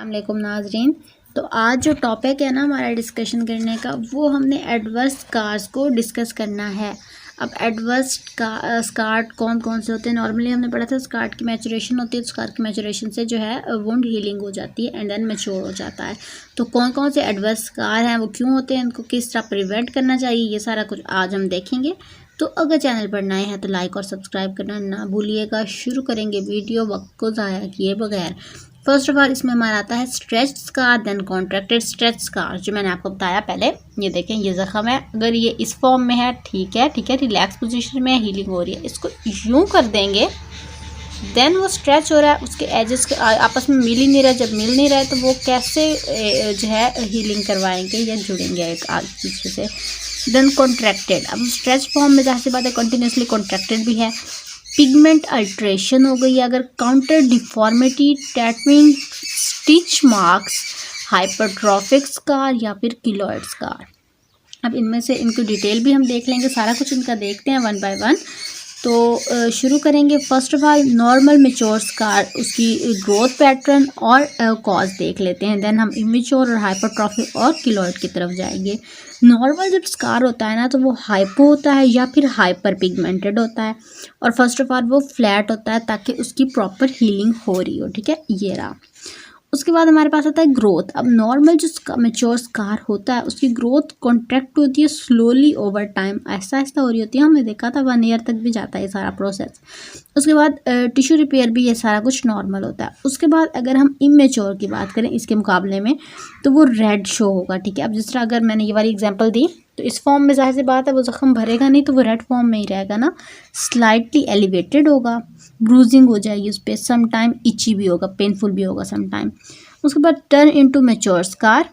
अस्सलामुअलैकुम नाजरीन। तो आज जो टॉपिक है ना हमारा डिस्कशन करने का, वो हमने एडवर्स स्कार्स को डिस्कस करना है। अब एडवर्स स्कार कौन कौन से होते हैं? नॉर्मली हमने पढ़ा था स्कार की मैचुरेशन होती है, स्कार की मैचुरेशन से जो है वुंड हीलिंग हो जाती है एंड देन मैच्योर हो जाता है। तो कौन कौन से एडवर्स स्कार हैं, वो क्यों होते हैं, उनको किस तरह प्रिवेंट करना चाहिए, ये सारा कुछ आज हम देखेंगे। तो अगर चैनल पर नए हैं तो लाइक और सब्सक्राइब करना ना भूलिएगा। शुरू करेंगे वीडियो वक्त को ज़ाया किए बगैर। फर्स्ट ऑफ ऑल इसमें हमारा आता है stretch scar, then contracted stretch scar, जो मैंने आपको बताया पहले। ये देखें, ये जख्म है, अगर ये इस फॉर्म में है ठीक है, रिलैक्स पोजीशन में हीलिंग हो रही है। इसको यूं कर देंगे, देन वो स्ट्रेच हो रहा है, उसके एजेस के आपस में मिल ही नहीं रहा। जब मिल नहीं रहा है तो वो कैसे जो है हीलिंग करवाएंगे या जुड़ेंगे एक दूसरे से। देन कॉन्ट्रैक्टेड, अब स्ट्रेच फॉर्म में जाहिर सी बात है कंटिन्यूसली कॉन्ट्रैक्टेड भी है। पिगमेंट अल्ट्रेशन हो गई, अगर contour deformity, tattooing, stitch marks, hypertrophic scar या फिर किलोइड स्कार। अब इनमें से इनको डिटेल भी हम देख लेंगे, सारा कुछ इनका देखते हैं वन बाय वन। तो शुरू करेंगे। First of all normal mature scar, उसकी ग्रोथ पैटर्न और कॉज देख लेते हैं। देन हम इमेच्योर और हाइपरट्रॉफिक और किलोइड की तरफ जाएंगे। नॉर्मल जब स्कार होता है ना तो वो हाइपो होता है या फिर हाइपर पिगमेंटेड होता है, और फर्स्ट ऑफ ऑल वो फ्लैट होता है ताकि उसकी प्रॉपर हीलिंग हो रही हो। ठीक है, ये रहा। उसके बाद हमारे पास आता है ग्रोथ। अब नॉर्मल जो मेच्योर स्कार होता है उसकी ग्रोथ कॉन्ट्रैक्ट होती है स्लोली ओवर टाइम, ऐसा ऐसा हो रही होती है। हमने देखा था 1 ईयर तक भी जाता है ये सारा प्रोसेस। उसके बाद टिश्यू रिपेयर भी, ये सारा कुछ नॉर्मल होता है। उसके बाद अगर हम इमेच्योर की बात करें इसके मुकाबले में, तो वो रेड शो होगा। ठीक है, अब जिस तरह अगर मैंने ये वाली एग्जांपल दी तो इस फॉर्म में जाहिर सी बात है वो जख्म भरेगा नहीं, तो वो रेड फॉर्म में ही रहेगा ना। स्लाइटली एलिवेटेड होगा, ब्रूजिंग हो जाएगी उस पर, सम टाइम इची भी होगा, पेनफुल भी होगा सम टाइम। उसके बाद turn into mature scar,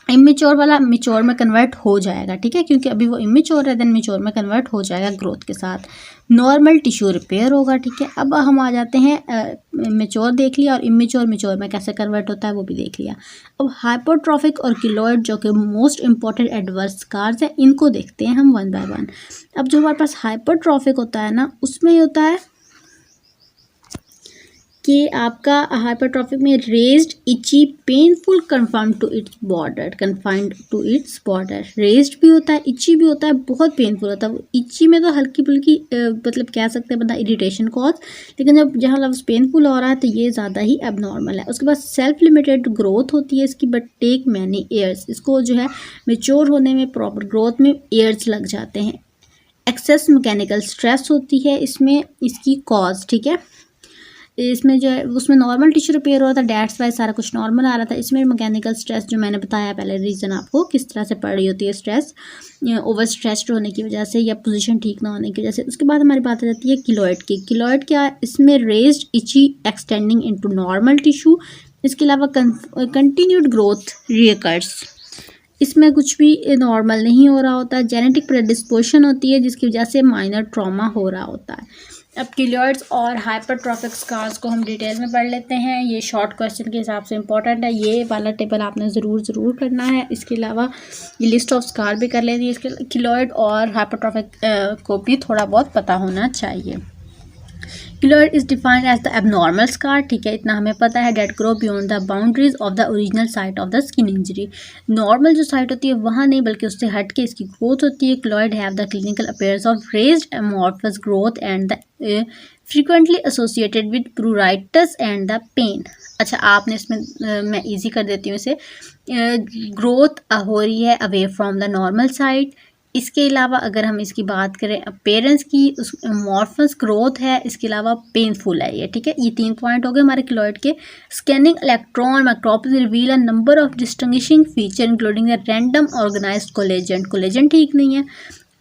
immature वाला मैच्योर में कन्वर्ट हो जाएगा। ठीक है, क्योंकि अभी वो इमेच्योर है, देन मैच्योर में कन्वर्ट हो जाएगा ग्रोथ के साथ। नॉर्मल टिश्यू रिपेयर होगा। ठीक है, अब हम आ जाते हैं मैच्योर देख लिया, और इमेच्योर मैच्योर में कैसे कन्वर्ट होता है वो भी देख लिया। अब हाइपरट्रॉफिक और किलोइड जो कि मोस्ट इंपॉर्टेंट एडवर्स स्कार्स हैं, इनको देखते हैं हम वन बाय वन। अब जो हमारे पास हाइपरट्रॉफिक होता है ना, उसमें ये होता है कि आपका हाइपरट्रॉफिक में raised, itchy, painful, confined to its border. Raised भी होता है, इची भी होता है, बहुत पेनफुल होता है। इची में तो हल्की फुल्की मतलब कह सकते हैं बंदा इरिटेशन कॉज, लेकिन जब जहाँ लफ्ज़ पेनफुल हो रहा है तो ये ज़्यादा ही एबनॉर्मल है। उसके बाद सेल्फ लिमिटेड ग्रोथ होती है इसकी, बट टेक मैनी ईयर्स। इसको जो है मेच्योर होने में, प्रॉपर ग्रोथ में ईयर्स लग जाते हैं। एक्सेस मैकेनिकल स्ट्रेस होती है इसमें, इसकी कॉज। ठीक है, इसमें जो है उसमें नॉर्मल टिश्यू रिपेयर हो रहा था, डैट्स वाइज सारा कुछ नॉर्मल आ रहा था। इसमें मैकेनिकल स्ट्रेस जो मैंने बताया पहले, रीज़न आपको किस तरह से पड़ रही होती है स्ट्रेस, ओवर स्ट्रेस्ड होने की वजह से या पोजीशन ठीक ना होने की वजह से। उसके बाद हमारी बात आ जाती है किलोइड की। किलोइड क्या, इसमें raised, itchy, extending into normal tissue. इसके अलावा कंटिन्यूड ग्रोथ रिकर्स, इसमें कुछ भी नॉर्मल नहीं हो रहा होता। जेनेटिक प्रेडिस्पोजिशन होती है जिसकी वजह से माइनर ट्रॉमा हो रहा होता है। अब किलोइड्स और हाइपरट्रॉफिक स्कार्स को हम डिटेल में पढ़ लेते हैं। ये शॉर्ट क्वेश्चन के हिसाब से इंपॉर्टेंट है, ये वाला टेबल आपने ज़रूर करना है। इसके अलावा ये लिस्ट ऑफ स्कार भी कर लेनी है। इसके किलोइड और हाइपरट्रॉफिक को भी थोड़ा बहुत पता होना चाहिए। Keloid is defined as the abnormal scar. ठीक है, इतना हमें पता है, that grow beyond the boundaries of the original site of the skin injury. Normal जो साइट होती है वहाँ नहीं, बल्कि उससे हट के इसकी ग्रोथ होती है। Keloid have the clinical appearance of raised amorphous growth and the frequently associated with pruritus and the pain. अच्छा, आपने इसमें मैं इजी कर देती हूँ इसे। ग्रोथ हो रही है away from the normal site. इसके अलावा अगर हम इसकी बात करें पेरेंट्स की, उस मॉर्फस ग्रोथ है, इसके अलावा पेनफुल है ये। ठीक है, ये 3 पॉइंट हो गए हमारे किलोइड के। Scanning electron microscopy reveal a number of distinguishing feature including the random organised collagen ठीक नहीं है,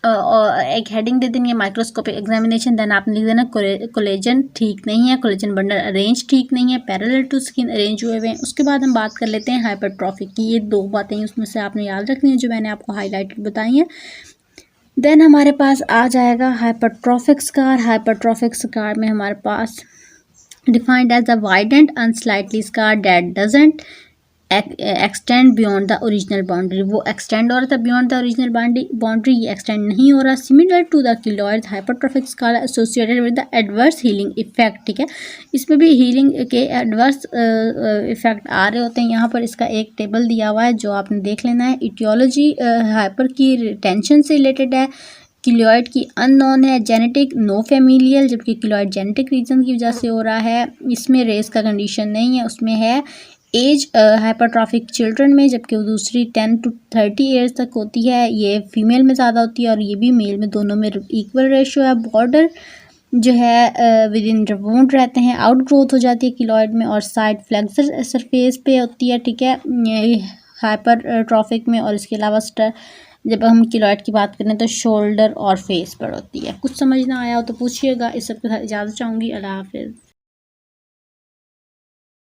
और एक हेडिंग दे देनी है माइक्रोस्कोपिक एग्जामिनेशन। देन आपने लिख देना कोलेजन ठीक नहीं है, कोलेजन बंडल अरेंज ठीक नहीं है, पैरेलल टू स्किन अरेंज हुए हुए हैं। उसके बाद हम बात कर लेते हैं हाइपरट्रॉफिक की। ये 2 बातें उसमें से आपने याद रखनी है जो मैंने आपको हाईलाइटेड बताई हैं। देन हमारे पास आ जाएगा हाइपरट्रॉफिक स्कार। हाइपरट्रॉफिक स्कार में हमारे पास defined as the widened unsightly scar that doesn't extend beyond the original boundary, वो एक्सटेंड हो रहा था बियॉन्ड द ओरिजिनल बाउंड्री, ये एक्सटेंड नहीं हो रहा। Similar to the keloid hypertrophic scar associated with the adverse healing effect, ठीक है, इसमें भी हीलिंग के एडवर्स इफेक्ट आ रहे होते हैं। यहाँ पर इसका एक टेबल दिया हुआ है जो आपने देख लेना है। इटियोलॉजी हाइपर की टेंशन से रिलेटेड है, किलोइड की अननोन है, जेनेटिक नो फैमिलियल, जबकि किलोइड जेनेटिक रीजन की वजह से हो रहा है। इसमें रेस का कंडीशन नहीं है, उसमें है एज हाइपरट्रॉफिक चिल्ड्रन में, जबकि वो दूसरी 10 to 30 ईयर्स तक होती है, ये फीमेल में ज़्यादा होती है और ये भी मेल में, दोनों में इक्वल रेशियो है। बॉर्डर जो है विद इन रिवोन्ड रहते हैं, आउट ग्रोथ हो जाती है किलोइड में और साइड फ्लेक्सर सरफेस पे होती है, ठीक है, हाइपरट्रॉफिक में। और इसके अलावा जब हम किलोइड की बात करें तो शोल्डर और फेस पर होती है। कुछ समझ ना आया हो तो पूछिएगा। इस सब के साथ इजाज़त चाहूँगी। अल्लाह हाफिज़।